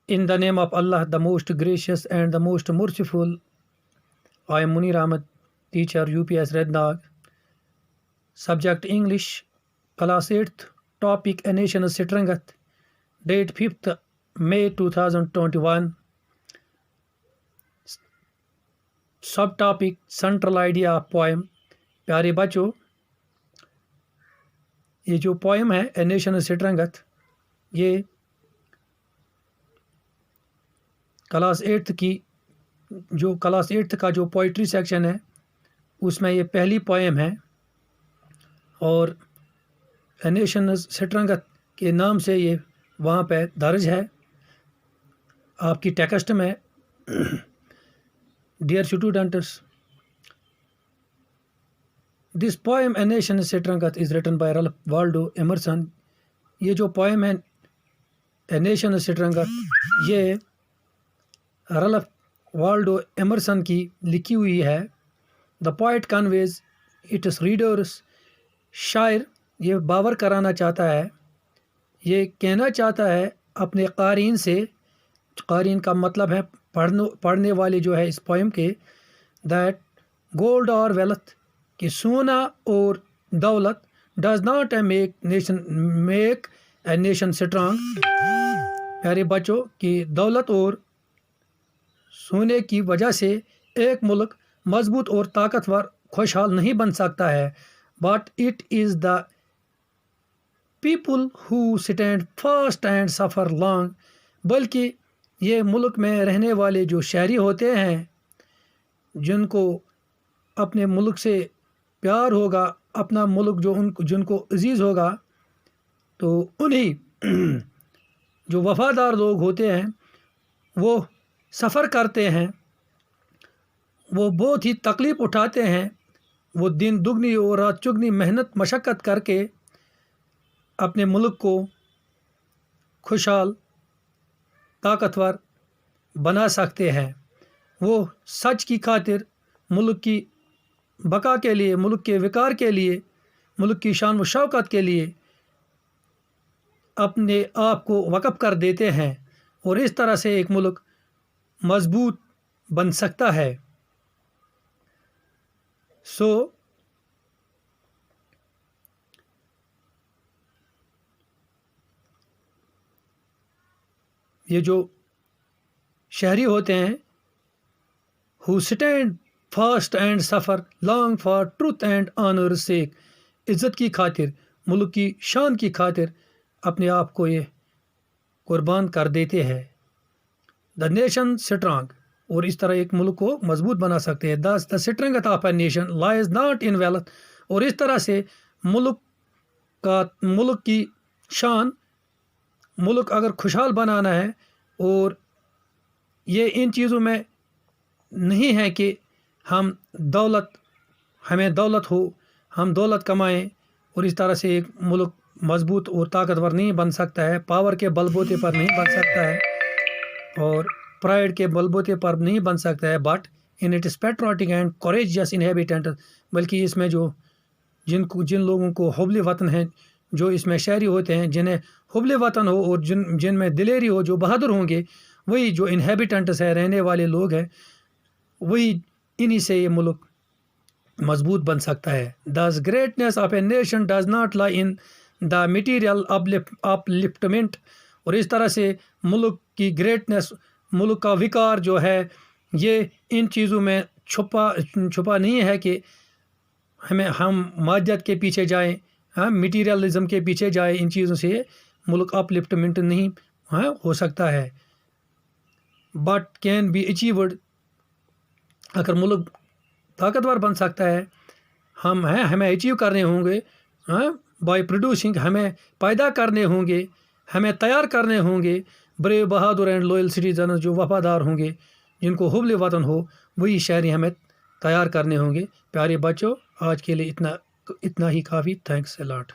In the name of Allah, the most gracious and the most merciful, I am Munir Ahmed, teacher UPS Rednag. Subject English, Class 8th, Topic A Nation's Strength, Date 5th May 2021. Subtopic Central Idea of Poem. प्यारे बच्चों, ये जो poem है ए nation strength, ये class 8th का जो poetry section है उसमें ये पहली पोएम है और ए नेशन स्ट्रेंथ के नाम से ये वहाँ पे दर्ज है आपकी टेक्स्ट में. Dear students, this poem a nation strength is written by Ralph Waldo Emerson. ये जो पोएम है ए नेशन स्ट्रेंथ, ये रल्फ वाल्डो एमरसन की लिखी हुई है. The poet conveys it's readers. शायर ये बावर कराना चाहता है, ये कहना चाहता है अपने क़ारीन से. क़ारीन का मतलब है पढ़ने वाले जो है इस पोएम के, दैट गोल्ड और वेल्थ, कि सोना और दौलत does not make a nation strong. प्यारे बच्चों, कि दौलत और सोने की वजह से एक मुल्क मजबूत और ताकतवर खुशहाल नहीं बन सकता है. But it is the people who stand first and suffer long. बल्कि ये मुल्क में रहने वाले जो शहरी होते हैं, जिनको अपने मुल्क से प्यार होगा, अपना मुल्क जिनको अजीज़ होगा, तो उन्हीं जो वफ़ादार लोग होते हैं वो सफ़र करते हैं, वो बहुत ही तकलीफ़ उठाते हैं. वो दिन दुगनी और रात चुगनी मेहनत मशक्क़त करके अपने मुल्क को खुशहाल ताकतवर बना सकते हैं. वो सच की खातिर, मुल्क की बका के लिए, मुल्क के विकार के लिए, मुल्क की शान व शौकत के लिए अपने आप को वक़्फ़ कर देते हैं और इस तरह से एक मुल्क मजबूत बन सकता है. सो ये जो शहरी होते हैं, who stand first and suffer long for truth and honour sake, इज़्ज़त की खातिर, मुल्क की शान की खातिर अपने आप को ये कुर्बान कर देते हैं. द नेशन स्ट्रांग, और इस तरह एक मुल्क को मजबूत बना सकते हैं. The strength of a nation lies not in wealth, और इस तरह से मुल्क की शान, मुल्क अगर खुशहाल बनाना है, और ये इन चीज़ों में नहीं है कि हमें दौलत हो, हम दौलत कमाएं और इस तरह से एक मुल्क मजबूत और ताकतवर नहीं बन सकता है. पावर के बलबूते पर नहीं बन सकता है और प्राइड के बलबूते पर नहीं बन सकता है. But in it is patriotic and courageous inhabitant, बल्कि इसमें जिन लोगों को हुब्बे वतन हैं, जो इसमें शहरी होते हैं, जिन्हें हुब्बे वतन हो और जिनमें दिलेरी हो, जो बहादुर होंगे, वही जो इनहेबिटेंट्स है, रहने वाले लोग हैं, वही इन्हीं से ये मुल्क मजबूत बन सकता है. The greatness of a nation does not lie in the material upliftment, और इस तरह से मुल्क की ग्रेटनेस, मुल्क का विकार जो है, ये इन चीज़ों में छुपा नहीं है कि हम मादियत के पीछे जाएं, मटीरियलिज्म के पीछे जाए. इन चीज़ों से मुल्क अपलिफ्टमेंट नहीं हो सकता है. बट कैन बी अचीव्ड, अगर मुल्क ताकतवर बन सकता है, हमें अचीव करने होंगे बाय प्रोड्यूसिंग, हमें पैदा करने होंगे, हमें तैयार करने होंगे brave, Bahadur and loyal citizen, जो वफ़ादार होंगे, जिनको हुब्बे वतन हो, वही शहरी हमें तैयार करने होंगे. प्यारे बच्चों, आज के लिए इतना ही काफ़ी. Thanks a lot.